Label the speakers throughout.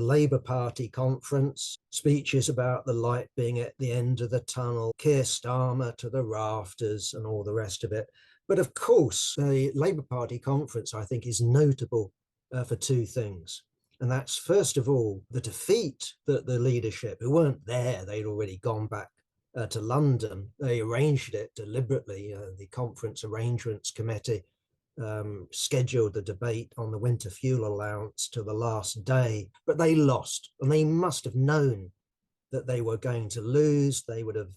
Speaker 1: Labour Party conference, speeches about the light being at the end of the tunnel, Keir Starmer to the rafters and all the rest of it. But of course, the Labour Party conference, I think, is notable for two things. And that's, first of all, the defeat that the leadership, who weren't there, they'd already gone back to London. They arranged it deliberately. The Conference Arrangements Committee scheduled the debate on the winter fuel allowance to the last day, but they lost, and they must have known that they were going to lose. They would have,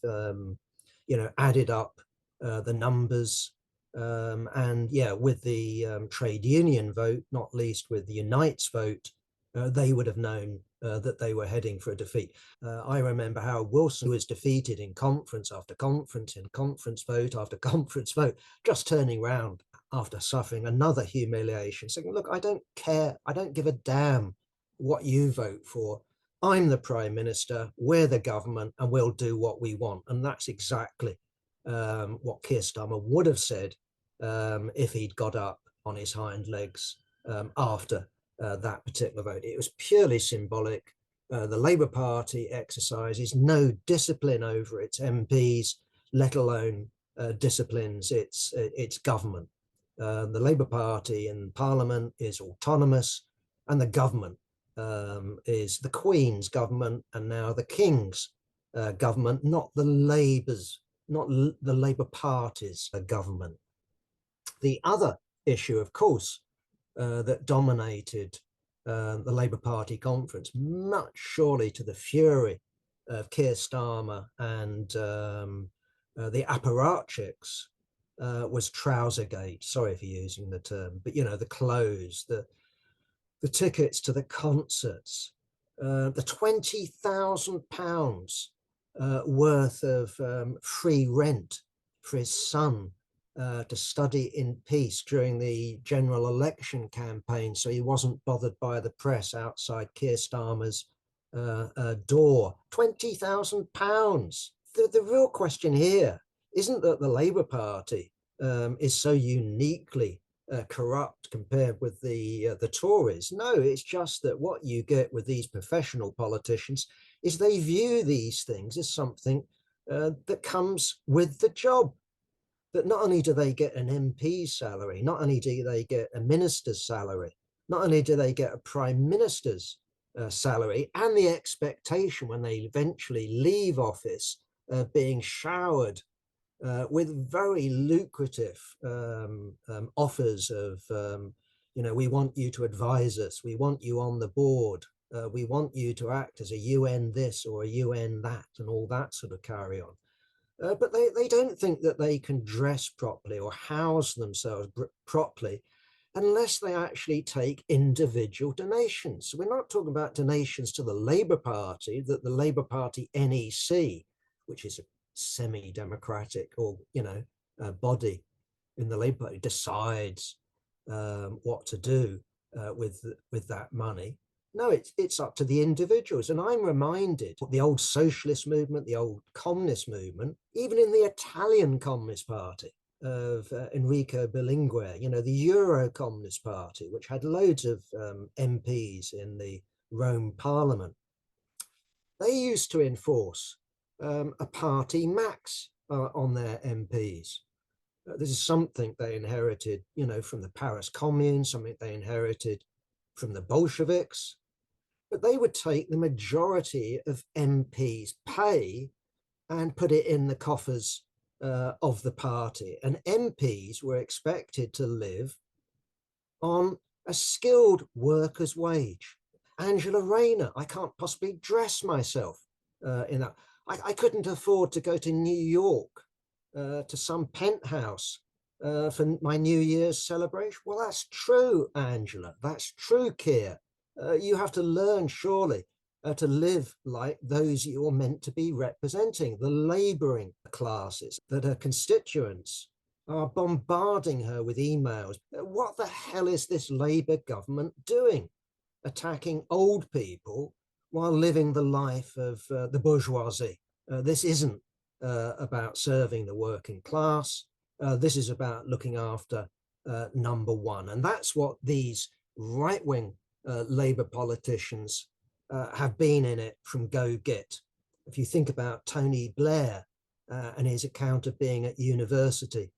Speaker 1: added up the numbers, and yeah, with the trade union vote, not least with the Unites vote, they would have known that they were heading for a defeat. I remember how Wilson was defeated in conference after conference, in conference vote after conference vote, just turning round after suffering another humiliation, saying, look, I don't care, I don't give a damn what you vote for. I'm the Prime Minister, we're the government, and we'll do what we want. And that's exactly what Keir Starmer would have said if he'd got up on his hind legs after that particular vote. It was purely symbolic. The Labour Party exercises no discipline over its MPs, let alone disciplines its government. The Labour Party in Parliament is autonomous, and the government is the Queen's government and now the King's government, not the Labour Party's government. The other issue, of course, that dominated the Labour Party conference, much surely to the fury of Keir Starmer and the apparatchiks, was Trousergate. Sorry for using the term, but the clothes, the tickets to the concerts, the £20,000 worth of free rent for his son to study in peace during the general election campaign, so he wasn't bothered by the press outside Keir Starmer's door. £20,000. The real question here isn't that the Labour Party is so uniquely corrupt compared with the Tories. No, it's just that what you get with these professional politicians is they view these things as something that comes with the job. That not only do they get an MP's salary, not only do they get a minister's salary, not only do they get a prime minister's salary, and the expectation when they eventually leave office being showered with very lucrative offers of, we want you to advise us, we want you on the board, we want you to act as a UN this or a UN that, and all that sort of carry on. But they don't think that they can dress properly or house themselves properly unless they actually take individual donations. So we're not talking about donations to the Labour Party, that the Labour Party NEC, which is a semi-democratic or body in the Labour Party, decides what to do with that money. No, it's up to the individuals. And I'm reminded of the old socialist movement, the old communist movement, even in the Italian Communist Party of Enrico Berlinguer, the Euro Communist Party, which had loads of MPs in the Rome Parliament. They used to enforce a party max on their MPs. This is something they inherited, from the Paris Commune, something they inherited from the Bolsheviks. But they would take the majority of MPs' pay and put it in the coffers of the party. And MPs were expected to live on a skilled worker's wage. Angela Rayner, I can't possibly dress myself in that. I couldn't afford to go to New York to some penthouse for my New Year's celebration. Well, that's true, Angela. That's true, Keir. You have to learn, surely, to live like those you're meant to be representing, the labouring classes, that her constituents are bombarding her with emails. What the hell is this Labour government doing? Attacking old people while living the life of the bourgeoisie. This isn't about serving the working class. This is about looking after number one. And that's what these right-wing Labour politicians have been in it from go-get. If you think about Tony Blair and his account of being at university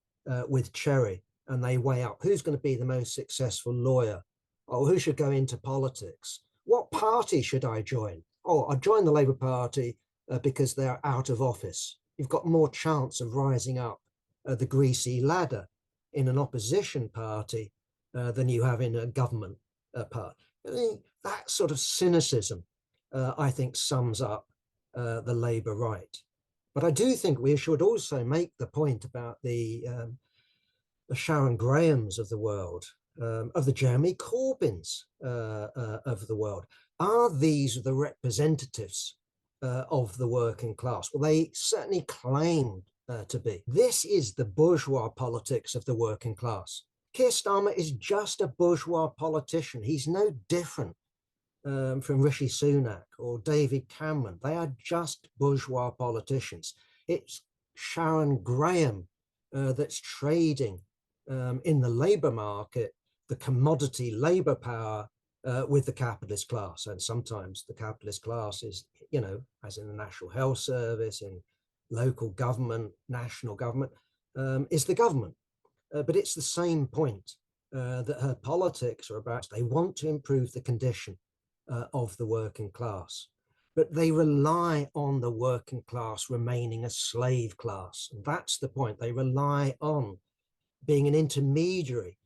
Speaker 1: with Cherry, and they weigh up who's going to be the most successful lawyer, or who should go into politics. What party should I join? Oh, I'll join the Labour Party because they're out of office. You've got more chance of rising up the greasy ladder in an opposition party than you have in a government party. I mean, that sort of cynicism, I think, sums up the Labour right. But I do think we should also make the point about the Sharon Grahams of the world, of the Jeremy Corbyns of the world. Are these the representatives of the working class? Well, they certainly claim to be. This is the bourgeois politics of the working class. Keir Starmer is just a bourgeois politician. He's no different from Rishi Sunak or David Cameron. They are just bourgeois politicians. It's Sharon Graham that's trading in the labour market, the commodity labour power with the capitalist class. And sometimes the capitalist class is, you know, as in the National Health Service, in local government, national government, is the government. But it's the same point that her politics are about. They want to improve the condition of the working class, but they rely on the working class remaining a slave class. And that's the point. They rely on being an intermediary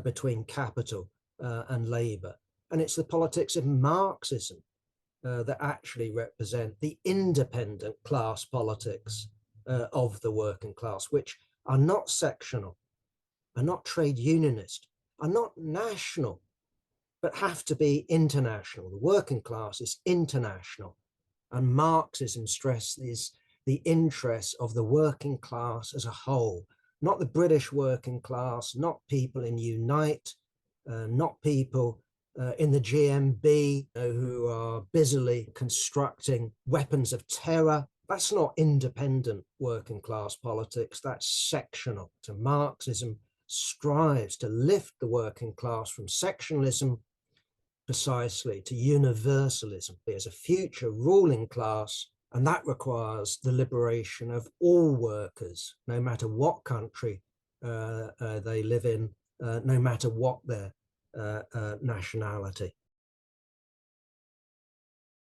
Speaker 1: between capital and labour. And it's the politics of Marxism that actually represent the independent class politics of the working class, which are not sectional, are not trade unionist, are not national, but have to be international. The working class is international. And Marxism stresses the interests of the working class as a whole, not the British working class, not people in Unite, not people in the GMB who are busily constructing weapons of terror. That's not independent working class politics, that's sectional. So Marxism strives to lift the working class from sectionalism precisely to universalism. There's a future ruling class, and that requires the liberation of all workers, no matter what country they live in, no matter what their nationality.